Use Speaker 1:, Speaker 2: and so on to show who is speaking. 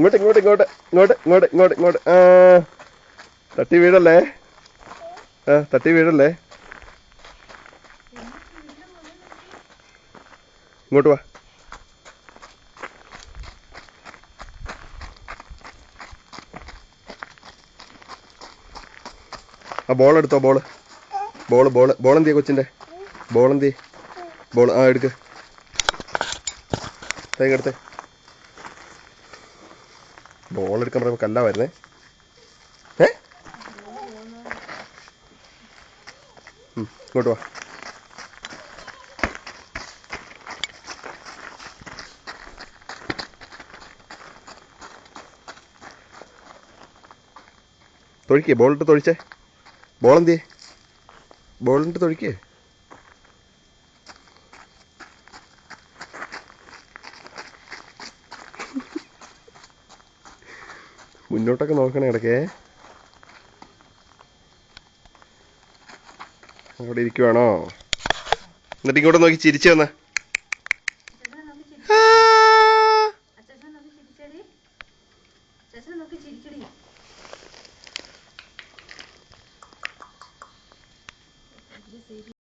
Speaker 1: ഇങ്ങോട്ട് ഇങ്ങോട്ട് ഇങ്ങോട്ട് ഇങ്ങോട്ട് ഇങ്ങോട്ട് ഇങ്ങോട്ട് ഇങ്ങോട്ട് തട്ടി വീഴല്ലേ. തട്ടി വീഴല്ലേ. ഇങ്ങോട്ട് വാ. ആ ബോൾ എടുത്തോ. ബോളെന്തിയാ കൊച്ചിൻ്റെ? ബോളെന്തി? ബോൾ എടുക്ക്. എടുത്തേ. ബോൾ എടുക്കാൻ പറയുമ്പോൾ കല്ലാ വരുന്നേ. ഇങ്ങോട്ട് വാ. തൊഴിക്കേ. ബോളിട്ട് തൊഴിച്ചേ. ബോളെന്തിയേ? ബോളിട്ട് തൊഴിക്കേ. മുന്നോട്ടൊക്കെ നോക്കണേ ഇടയ്ക്കേ. അവിടെ ഇരിക്കുവാണോ? എന്നിട്ട് ഇങ്ങോട്ട് നോക്കി ചിരിച്ചു വന്നേ.